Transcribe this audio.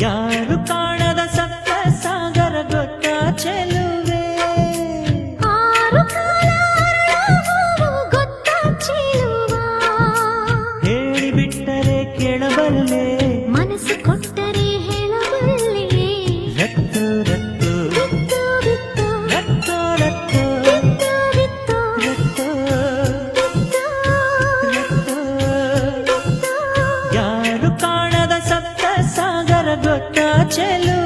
ಯಾರು ಕಾಣದ ಸಪ್ತ ಸಾಗರ ಗೊತ್ತ ಚೆಲುವೆ ಹೇಳಿಬಿಟ್ಟರೆ ಕೇಳಬಲ್ಲೆ ಮನಸ್ಸು ಕೊಟ್ಟರೆ ಹೇಳಬಲ್ಲೆ ರತ್ತು ರತ್ತು ಬಿತ್ತು ರತ್ತು ರತ್ತು ಬಿತ್ತು ರತ್ತು ರತ್ತು ಯಾರು ಕಾಣದ ಸಪ್ತ ಸಾಗರ ಗೊತ್ತ ಚೆಲುವೆ